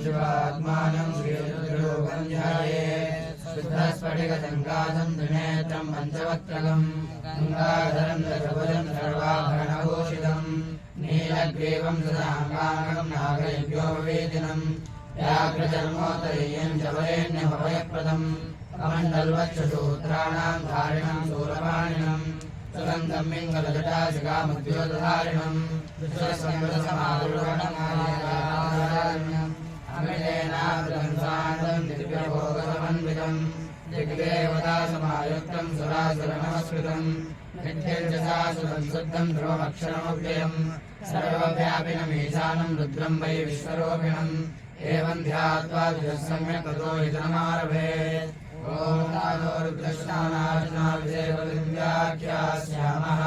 शिवात्मानं श्रीरुद्रलोकं ध्यायेत् शुद्धस्फटिकसङ्काशं त्रिनेत्रं पञ्चवक्त्रगं गङ्गाधरं दशभुजं सर्वाभरणभूषितं नीलग्रीवं सदाङ्गाङ्गं नागयज्ञोपवेदिनं व्याघ्रचर्मोत्तरीयं च वरेण्यभयप्रदं कमण्डलवक्षसूत्राणां धारिणं शूलपाणिनं सुगन्धं मिङ्गलजटाशिखामुद्योतधारिणं विश्वसंवृतसमारुढणमालिकाम् अमिलेनावृतं शान्तं दिव्यभोगसमन्वितं दिग्देवतासमायुक्तं सुरासुरनमस्कृतं नित्यं च शाश्वतं शुद्धं ध्रुवमक्षरमव्ययं सर्वव्यापिनमीशानं रुद्रं वै विश्वरूपिणम् एवं ध्यात्वा सम्यक् ततो हितमारभेत् ॐ नादो रुद्रस्नानार्चनाभिषेकव्याख्यास्यामः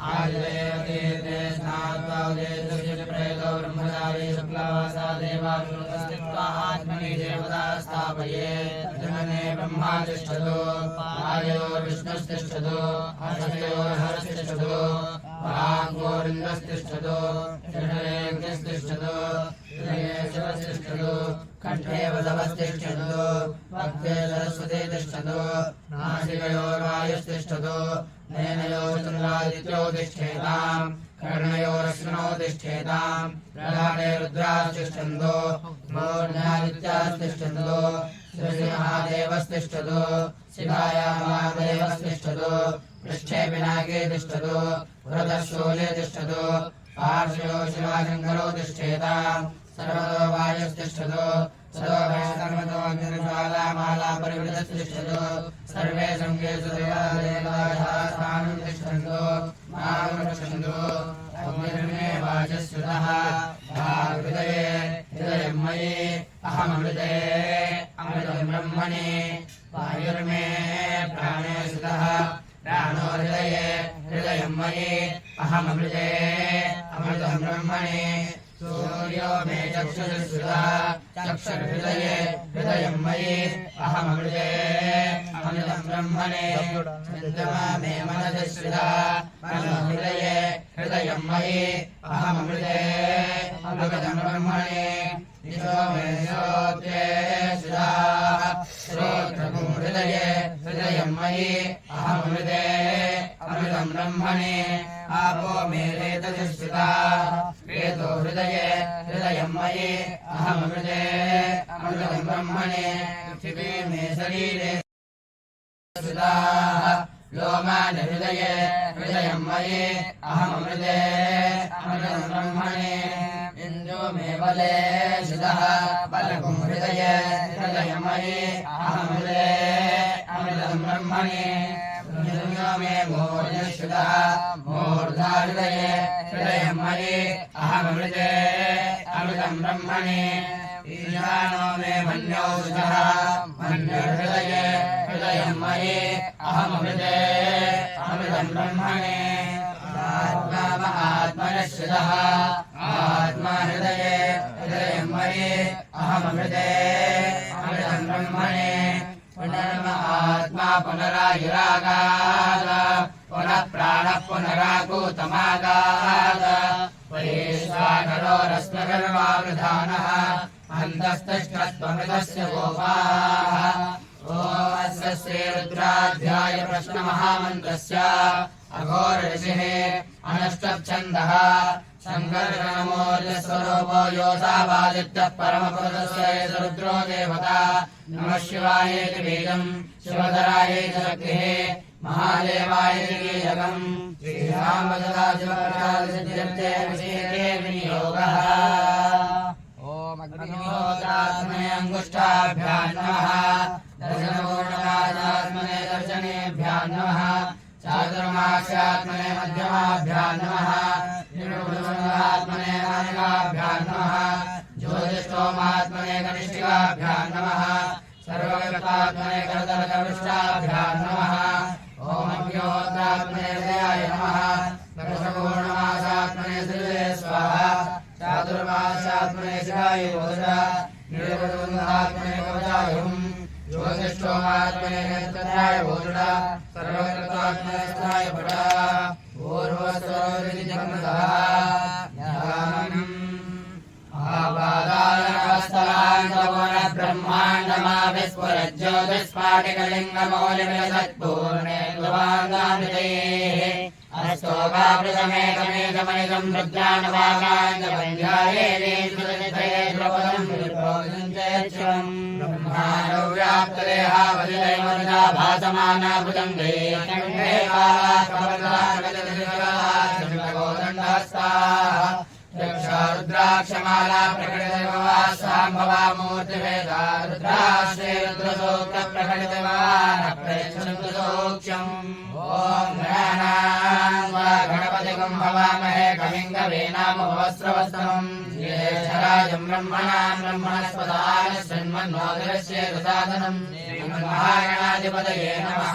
आदिदेवते स्नात्वा उदेशस्य प्रेतो ब्रह्मचारी शुक्लवासा देवासुरस्थित्वा आत्मनि देवता स्थापयेत् जगने ब्रह्मा तिष्ठतो आयोर्विष्णुस्तिष्ठतो हस्तयोर्हरस्तिष्ठतो वाङ्गोरिन्द्रस्तिष्ठतो जठरेऽग्निस्तिष्ठतो शिवस्तिष्ठतो कण्ठे वसवस्तिष्ठतो वक्ते सरस्वती तिष्ठतो नासिकयोर्वायुस्तिष्ठतो नयनयोः चन्द्रादित्यो तिष्ठेताम् कर्णयोरश्विनो तिष्ठेताम् ललाटे रुद्रास्तिष्ठन्तो मूर्ध्यादित्यास्तिष्ठन्तो श्रीमहादेवस्तिष्ठतो शिवाया महादेवस्तिष्ठतो पृष्ठे पिनाके तिष्ठतो पुरतः शूले तिष्ठतो पार्श्वयो शिवाशङ्करो तिष्ठेताम् सर्वतो वायुस्तिष्ठतो सदो वैष्णवतो अग्निज्वालामाला परिवृतस्तिष्ठतो सर्वे सङ्गेषु देवादेवास्थानं तिष्ठन्तो मामृच्छन्तो अग्निर्मे वाचस्युतः हृदये हृदयं मयि अहमृते अमृतं ब्रह्मणि वायुर्मे प्राणे सुतः प्राणो हृदये हृदयं मयि अहमृते अमृतं ब्रह्मणि सूर्यो मे चक्षुषुः चक्षुर्हृदये हृदयं मयि अहमृते अमृतं ब्रह्मणे चन्द्रमा मे मनसि स्थितः मनो हृदये हृदयं मयि अहमृते अमृतं ब्रह्मणे दिशो मे श्रोत्रे स्थितः श्रोत्रं हृदये हृदयं मयि अहमृते अमृतं ब्रह्मणे आपो मे रेतसि स्थितः वेदो हृदये हृदयं मयि अहमृते अमृतं ब्रह्मणे पृथिवी मे शरीरे स्थितः लोमानि हृदये हृदयं मयि अहमृते अमृतं ब्रह्मणे इन्द्रो मे बले स्थितः बलगुं हृदये हृदयं मयि अहमृते अमृतं ब्रह्मणे मे मूर्धश्रुतः मूर्धा हृदये हृदयं मयि अहमृते अमृतं ब्रह्मणे ईशानो मे मन्यो सुतः मन्योर्हृदये हृदयं मयि अहमृते अमृतं ब्रह्मणे आत्मा महात्मनश्रुतः आत्मा हृदये हृदयं मयि अहमृते अमृतं ब्रह्मणे पुनर्महात्मा पुनरायुरागात् पुनः प्राणः पुनराकूतमागात् वैश्वानरोरस्मगर्वावृधानः अन्तस्तष्टत्वमृतस्य गोपाः ॐ अस्य श्रीरुद्राध्याय प्रश्नमहामन्त्रस्य अघोरऋषिः अनष्टच्छन्दः शङ्करमूर्तिस्वरूपो योऽसावादित्यः परमपुरुषस्य रुद्रो देवता नमः शिवायेति बीजम् शिवधरायेति शक्तिः महादेवायेति बीजकम् श्रीरामसदाशिवप्रसादसिद्ध्यर्थे विषये विनियोगः ॐ अग्निहोत्रात्मने अङ्गुष्ठाभ्यां नमः दर्शनपूर्णमासात्मने दर्शनेभ्यां नमः चातुर्मास्यात्मने मध्यमाभ्यां नमः निर्गुणात्मने नानिकाभ्यां नमः ज्योतिष्ठोमात्मने कनिष्ठिकाभ्यां नमः सर्वव्यात्मने करतलकविष्टाभ्यां नमः ॐ अग्निहोत्रात्मने हृदयाय नमः दर्शपूर्णमासात्मने श्रीवे स्वाहा चातुर्मास्यात्मने शिवाय भोजा निर्गुणात्मने कवचाय हुम् ज्योतिष्ठोमात्मने नेत्रत्राय भोजडा सर्वकृतात्मने स्थाय पटा पूर्वस्वरोदिति जगन्मतः ज्ञानम् आपादानवस्था स्फुरज्योतिस्फाटिकलिङ्गमौलिमिलसत्पूर्णे द्वान्दामृतैः अस्तोकामृतमेकमेकमनिजम् रुद्रानुवाकाञ्जपञ्जाये द्रौपदम् विप्रोजम् ब्रह्माणव्याप्तदेहावलिदैवदा भासमाना भुजङ्गैः रुद्राक्षमाला प्रकटितवा साम्भवा मूर्तिवेदा रुद्राश्रे रुद्रसूक्त प्रकटितवानप्रयच्छन्द्रसूक्ष्यम् ॐ गणानान्वा गणपतिगम् हवामहे कविम् कवीनामुपवस्त्रवस्तमम् ज्येष्ठराजम् ब्रह्मणाम् ब्रह्मणस्पदाय शृण्वन्नोदरस्य रसादनम् श्रीमन्महागणाधिपतये नमः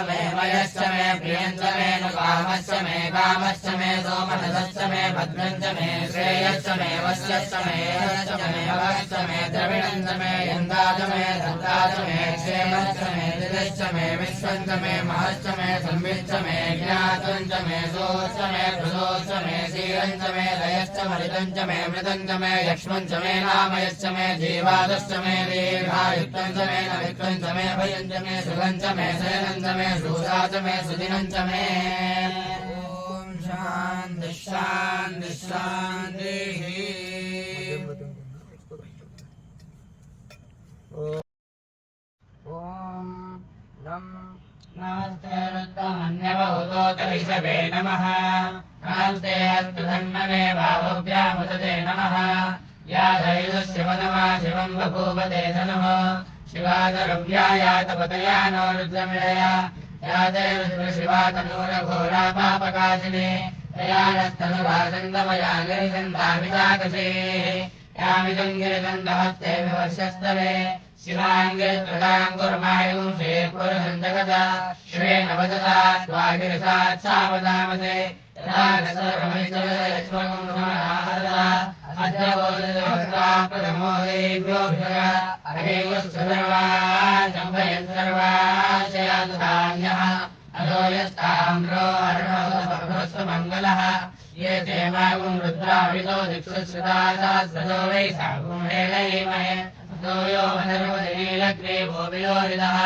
मे मयश्च मे प्रियञ्च मे नुकामश्च मे कामश्च मे सोमनसश्च मे भद्रञ्च मे श्रेयश्च मे वश्यश्च मे यश्च मे भवश्च मे द्रविणञ्च मे यन्दाच मे दत्ताच मे क्षेमश्च मे दिदश्च मे विश्वञ्च मे महश्च मे संविच्च मे ज्ञातञ्च मे सोश्च मे प्रसोश्च मे क्षीरञ्च मे लयश्च मलितञ्च मे मृतञ्च मे यक्ष्मञ्च मे नामयश्च मे जीवादश्च मे दीर्घायुक्तञ्च मे नविक्तञ्च मे भयञ्च मे सुगञ्च मे शयनञ्च मे शूराच मे सुदिनञ्च मे ॐ शान्ति शान्ति शान्तिः ॐ नं नमस्ते रुद्रमन्यवहुतोतरिषभे नमः नमस्ते अस्तुधन्मने भावभ्यामुदते नमः या दैवशिवनमा शिवं बभूवते धनुः शिवादरव्यायातपतया नो रुद्रमिळया या देवशिवातनूरघोरा पापकाशिनी तया नस्तनुभासन्दमया गिरिगन्धाभिजाकसेः यामिदं गिरिगन्धहस्ते विवर्षस्तवे शिवाङ्गिरित्रदाङ्कुर्मायुं श्रीपुरुषञ्जगता श्रेण वदता त्वागिरिसात् सावदामते तथा नसरमैश्वरयक्ष्मगुंसमनाहरता अद्रवोदयवस्त्राप्रथमो देव्योऽभिषया अहेवस्सर्वान् सम्भयन् सर्वाशयातुधान्यः अधो यस्ताम्रो अर्णवस्वमङ्गलः ये ते मागुं रुद्राविदो दिक्षुश्रुता सहस्रदो वै सागुं हेलयेमहे अतो यो मनर्वदनीलग्रीवो विलोहितः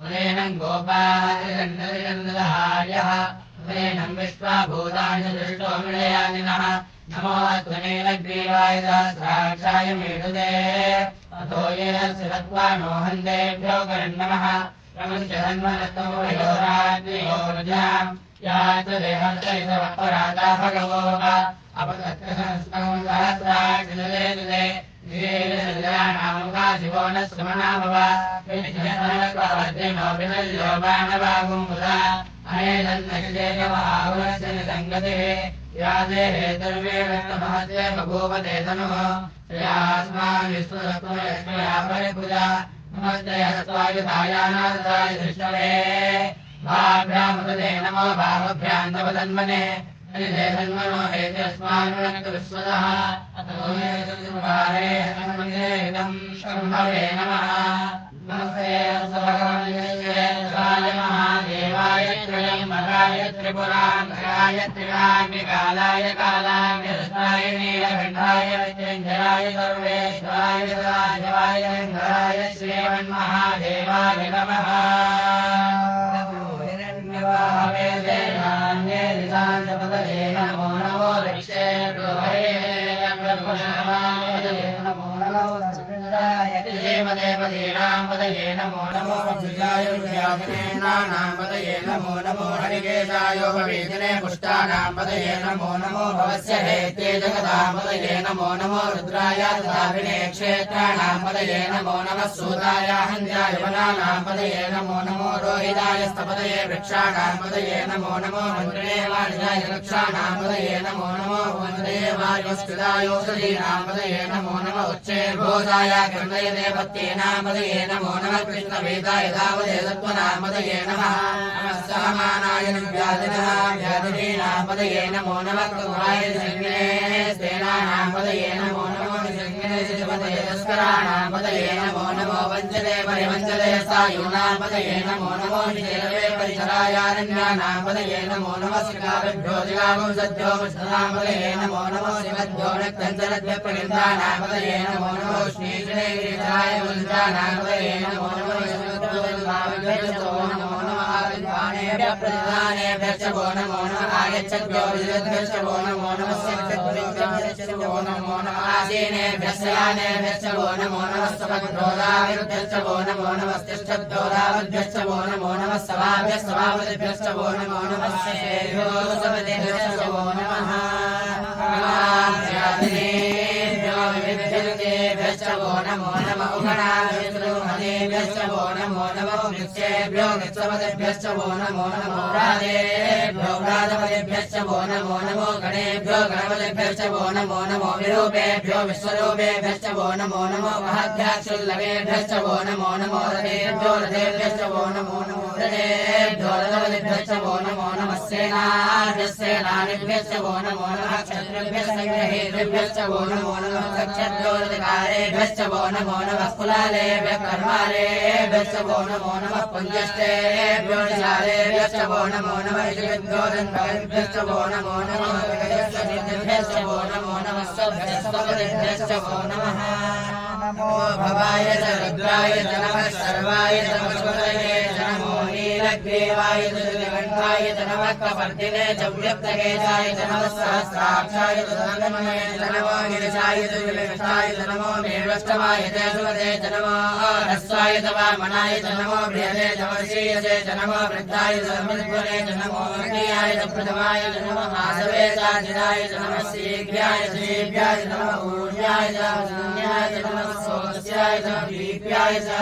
उदेनं गोपादिगन्धर्यः उदेनं विश्वाभूतानि दृष्टो मिलयानिनः नमो त्वनीलग्रीवाय सहस्राक्षाय मेढुदे अतो ये शिरत्वानो हन्देभ्यो करन्नमः प्रमुञ्च हन्मनतो वयोराज्ञयोर्जाम् यातदेहर्षयितवपराधा भगवोः अपतत्कसंस्कं सहस्राक्षिदे शिवो न सुमनाभव विजयनवद्रिनो विनल्यो बाणवागुमुदा अनेदन्नक्षेयमहागुणस्य निसङ्गतिः या देहे सर्वेणमहस्य बभूवते धनुः श्रियास्मान् विश्वसत्त्वयस्मया परिपूजा नमस्ते हस्त्वायुधायानादाय दृष्टवे भाभ्यामुदते नमो भावभ्यां तव तन्मने धन्मनो हेत्यस्मान् विश्वतः अतो मे सुभारे हनुमन्तेदं शम्भवे नमः नमस्ते भगवान् महादेवाय त्रयमराय त्रिपुरान्तकाय त्रिकाग्निकालाय कालाग्निरसाय नीलकण्ठाय मृत्युञ्जयाय सर्वेश्वराय सदाशिवाय शङ्कराय श्रीमन्महादेवाय नमः नमो नमो दक्षे देवदेवदीनांपदये नमो नमो भुजाय विद्याधिनेनानांपदये नमो नमो हरिकेशायोपवीतिने पुष्टानांपदये नमो नमो भवस्य हेते जगदांपदये नमो नमो रुद्राय तथाभिने क्षेत्राणांपदये नमो नमः सूताय हन्याय वनानांपदये नमो नमो रोहिताय स्तपदये वृक्षाणांपदये नमो नमो मन्त्रिणे वाणिजाय रक्षाणांपदये नमो नमो वन्दे वायुस्थितायोषधीनांपदये नमो नमः उच्चैर्घोषाय कर्णय देवत्येनांपदये नमो नमः कृष्णवेदाय दावदे तत्त्वनांपदये नमः नमः सहमानाय व्याधिनः व्याधिनीनांपदये नमो नमः कुमाय निसंगिने सेनानांपदये नमो नमो निसंगिने पतये नमो नमो वञ्चते परिवञ्चते सायूनां पतये नमो नमो निदेवे परिचरायारण्यानां पतये नमो नमः श्रीकाभ्यो दिगावंसद्यो मुष्टनां पतये नमो नमो शिवद्यो नक्तञ्चलद्य प्रविन्दानां पतये नमो नमो श्रीकृष्णेन्द्राय वंशानां पतये नमो नमो नमो नमः आविद्वानेभ्यः प्रतिदानेभ्यश्च वो नमो नमः आयच्छद्भ्यो विजयद्भ्यश्च वो नमो नमः सिद्धद्भ्यश्च वो नमो नमः आसीनेभ्यश्च यानेभ्यश्च वो नमो नमः सपद्रोदाविरुद्धश्च वो नमो नमः तिष्ठद्रोदावद्भ्यश्च वो नमो नमः सभाभ्यः सभापतिभ्यश्च वो नमो नमः श्रेभ्यो सपतिभ्यश्च वो नमः आध्यात्मेभ्यो विविध्यन्तेभ्यश्च वो नमो नमः उगणाभ्यश्च वो नमो नमः वृक्षेभ्यो वृक्षपतिभ्यश्च वो नमो नमो राधेभ्यो राधपतिभ्यश्च वो नमो नमो गणेभ्यो गणपतिभ्यश्च वो नमो नमो विरूपेभ्यो विश्वरूपेभ्यश्च वो नमो नमो महद्भ्याक्षुल्लभेभ्यश्च वो नमो नमो रथेभ्यो रथेभ्यश्च वो नमो नमो रथेभ्यो रथपतिभ्यश्च वो नमो नमः सेनानिभ्यश्च वो नमो नमः क्षत्रिभ्यश्च वो नमो नमः क्षत्रो रथकारेभ्यश्च वो नमो नमः कुलालेभ्यः कर्मालेभ्यश्च वो नमो नमः पुण्यश्चेभ्यो निशालेभ्यश्च वो नमो नमः इतिभ्यो दन्तभ्यश्च वो नमो नमः सिद्धिभ्यश्च वो नमो नमः सभ्यश्च वो नमः नमो भवाय च रुद्राय च नमः सर्वाय च वसुपतये च नमो नीलग्रीवाय च नीलकण्ठाय च नमः कपर्दिने च व्यक्तकेशाय च नमः सहस्राक्षाय च सङ्गमने च नमो गिरिशाय च विलिष्ठाय च नमो मेरुष्टमाय च सुमते च नमो ह्रस्वाय च वामनाय च नमो बृहते च वर्षीयसे च नमो वृद्धाय च मृद्वने च नमो अग्नियाय च प्रथमाय च नमो आसवे च जिनाय च नमः शीघ्राय च शीघ्राय च नमः ऊर्जाय च शून्याय च नमः सोत्स्याय च दीप्याय च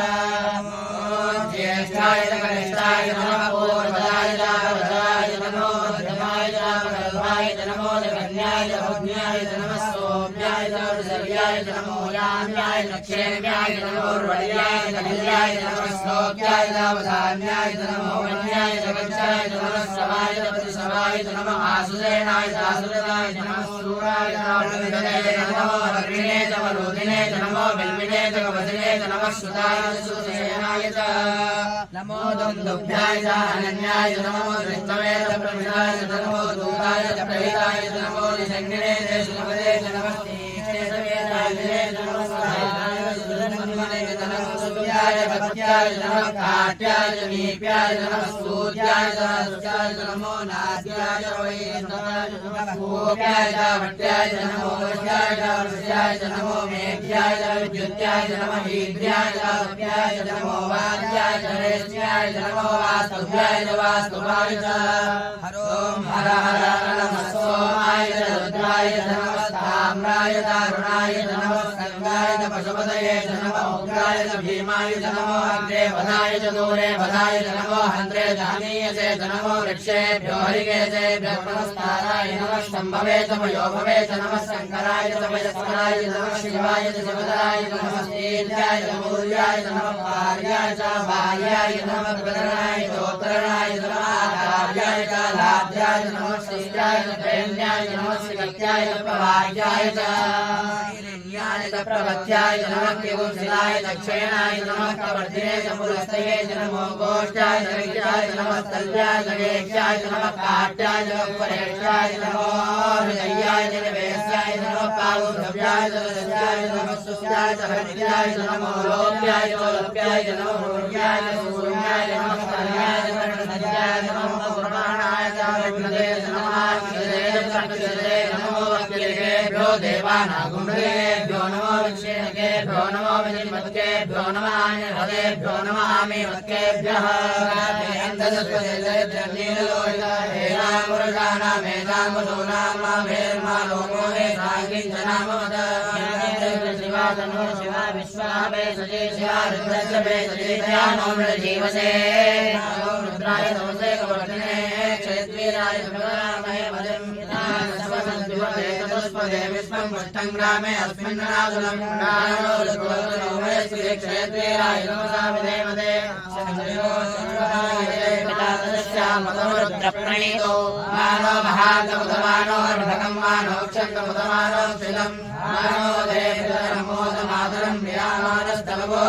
ज्येष्ठाय च कनिष्ठाय च नमः पूर्वजाय च वरदाय च नमो मध्यमाय च प्रगल्भाय च नमो जगन्याय च भग्न्याय च नमः सोम्याय च ऋषव्याय च नमो याम्याय च क्षेम्याय च नमो उर्वण्याय च कल्याय च नमः श्लोक्याय च वधान्याय च नमो वन्याय च गच्छाय च नमः श्रवाय च प्रतिश्रवाय च नमः आसुरेणाय च आसुरनाय च नमः शूराय च वृन्दने च नमो अग्निने च वरुदिने च नमो बिल्विने च कवचिने च नमः श्रुताय च सुसेनाय च नमो दुन्दुभ्याय च अनन्याय च नमो दृष्टवे च प्रविणाय च नमो दूताय च प्रहिताय च नमो निषङ्गिने च श्रीमते च नमः तीक्ष्णे च वेदायिने च नमः सहायाय च सुरन्मने च नमः सुत्याय भक्त्याय च नमः काट्याय च नीप्याय च नमः स्तूत्याय च सुत्याय च नमो नास्याय च वैष्णवाय च नमः गोप्याय च भट्ट्याय च नमो वश्याय च वृष्याय च नमो मेघ्याय च विद्युत्याय च नमः हीद्र्याय च सभ्याय च नमो वाद्याय च रेष्ट्याय च नमो वास्तव्याय च वास्तुवाय च हरों हर हर नमः सोमाय च रुद्राय च नमः ताम्राय च अरुणाय च नमः स्कन्दाय च पशुपतये च नमः उग्राय च भीमाय च नमो अग्रे वधाय च दूरे वधाय च नमो हन्त्रे च हनीयसे च नमो वृक्षेभ्यो हरिकेशेभ्यः पुरस्ताराय नमः शम्भवे च वयोभवे च नमः शङ्कराय च वयस्कराय च नमः शिवाय च शिवतराय च नमः शीर्षाय च मूल्याय च नमः कार्याय च बाह्याय च नमः प्रकरणाय च उत्तरणाय च नमः आचार्याय च लाभ्याय च नमः शिष्याय च प्रेम्याय च नमः श्रीकत्याय च प्रभाज्याय च हिरण्याय च प्रवत्याय च नमः किंशिलाय च क्षेणाय च नमः कवर्धिने च पुरस्तये च नमो गोष्ठाय च विद्याय च नमः तल्याय च गेक्ष्याय च नमः काट्याय च परेक्ष्याय च नमो हृदयाय च निवेश्याय च नमः पावुभव्याय च रस्याय च नमः सुस्याय च हृदयाय च नमो लोप्याय च लोप्याय च नमो भूर्याय च सूर्याय च नमः कल्याय च नद्याय च नमः पुराणाय च विघ्नदे च नमः अक्षिदे नमो अखिलेभ्यो देवानागुण्डलेभ्यो नमो विक्षेणकेभ्यो नमो विनिमत्केभ्यो नमः आनिर्हदेभ्यो नमः आमीवत्केभ्यः शिवा विश्वाभे सजे शिवा रुद्रस्यभे सजे ध्यानो मृजीवसे रुद्राय नमसे कवर्धने क्षेत्रीराय सुभरामहे पदं विधानस्वसंजुवते चतुष्पदे विश्वं पुष्टं ग्रामे अस्मिन् राजुलं नानो रुद्रोत्तरोमे श्री क्षेत्रीराय नमसा विधेमदे रुद्रप्रणीतो मानो महान्तमुदमानो अर्भकं मानो क्षन्तमुदमानो शिलं मानो देवनमोदमानो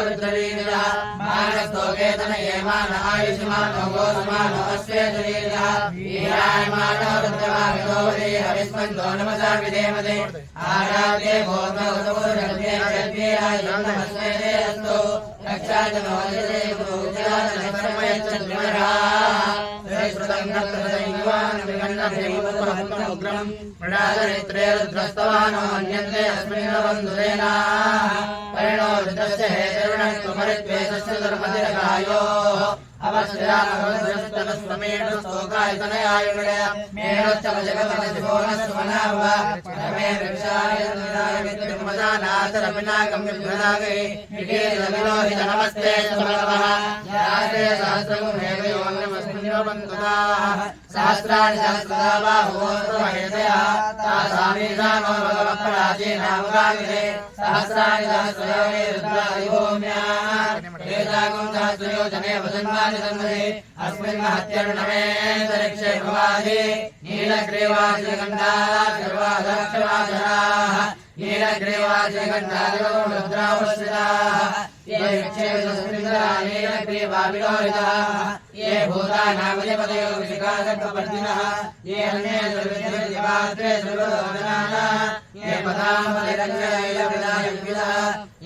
रुद्रवीर्यः मानस्तो केतन येमान आयुष्मानो गोसमानो अस्वेतवीर्यः वीरायमानो रुद्रवामितो वदे हविस्मन्तो नमसा विधेमते आराधे भोगवतोरग्ने जग्नेराय नमस्ते अस्तु रक्षाजनो वदे गुरुजातनक्षमयच्छद्विमरा श्रीश्रुतङ्गप्रदयुवान् मृडादरित्रे रुद्रस्तवानो अन्यन्ते अस्मिन् बन्धुरेना परिणो रुद्रस्य हेतरुणत्वमरित्वेतस्य धर्मतिरकायो अवश्यामरुद्रस्तनस्वमेणुस्तोकायतनयायुणय मेणोच्चमजगमनशिवोनस्वनाव रमे वृक्षायतनरायमित्युमदानाथरपिनागम्यभ्रदागै निकेतविलोहितनमस्ते समरवः याते सहस्रमुमेव योऽन्यमस्मिन्नवन्तुताः सहस्राणि सहस्रदा बाहुवोर्वहेतया तासामीशानो भगवत्पराचीनामुगामिने सहस्राणि सहस्रयोनि रुद्रादिभूम्या एतागुं सहस्रयोजने वदन्वानि तन्महे अस्मिन् महत्यर्णमेऽन्तरिक्षे भवादि नीलग्रीवादिगन्धाः नीलग्रीवादिगन्धादिवो रुद्रावश्रिताः ये विक्षेपितस्मिन्द्रा नीलग्रीवाविलोहिताः ये भूतानामधिपतयो विशिखासर्पवर्तिनः ये अन्ये दुर्विधिपात्रे सर्वलोचनाः ये पदाम्बलिरञ्जनैलविदायविदः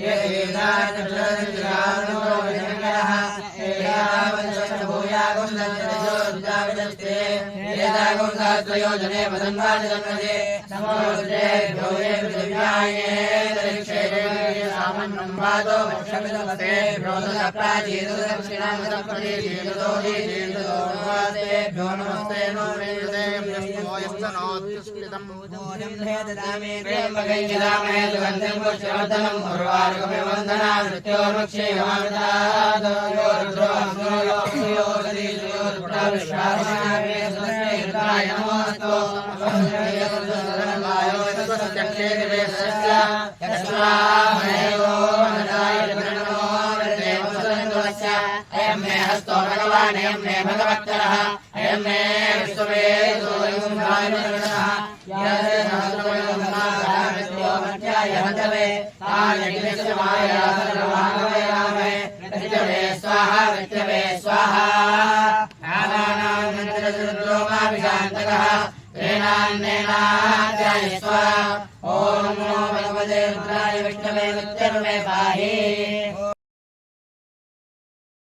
ये वेदान्तप्रतिगानो विजङ्गलः ये यावच्छभूयागुंसञ्जलिजोर्जाविदस्ते एतागुं सहस्रयोजने वदन्वानि तन्महे नमो रुद्रेभ्यो ये पृथिव्याये दरिक्षे सामन्नं वातो वक्षमिदमते भ्योदशप्राचीदुदक्षिणामसप्रदेशेदुदोदीशेदुदोर्वासेभ्यो नमस्ते नो त्र्यम्बकैर्यदामहे सुगन्धिं पुष्यवर्धनं उर्वारुकमिवन्दना मृत्योर्मुक्षेयमामितादो यो रुद्रो अस्मो यो अक्षयो सदीशो यो रुद्राविश्वासनामे स्वस्मै रुद्राय नमोऽस्तु सदनवायो सत्यक्षे निवेशस्य यस्वामहेवो नदाय नमो वृदेवसदन्दुवस्य अयं मे हस्तो भगवान् अयं मे भगवत्तरः अयं मे विश्ववेदो युम्भानुगणः यासे सहस्रवयोन्नागामित्यो मध्याय हतवे तान्यग्निस्य माया सर्वभागवे रामे मृत्यवे स्वाहा आनानां नन्तरसुद्रोमाभिशान्तकः तेनान्नेनाध्याय स्वाहा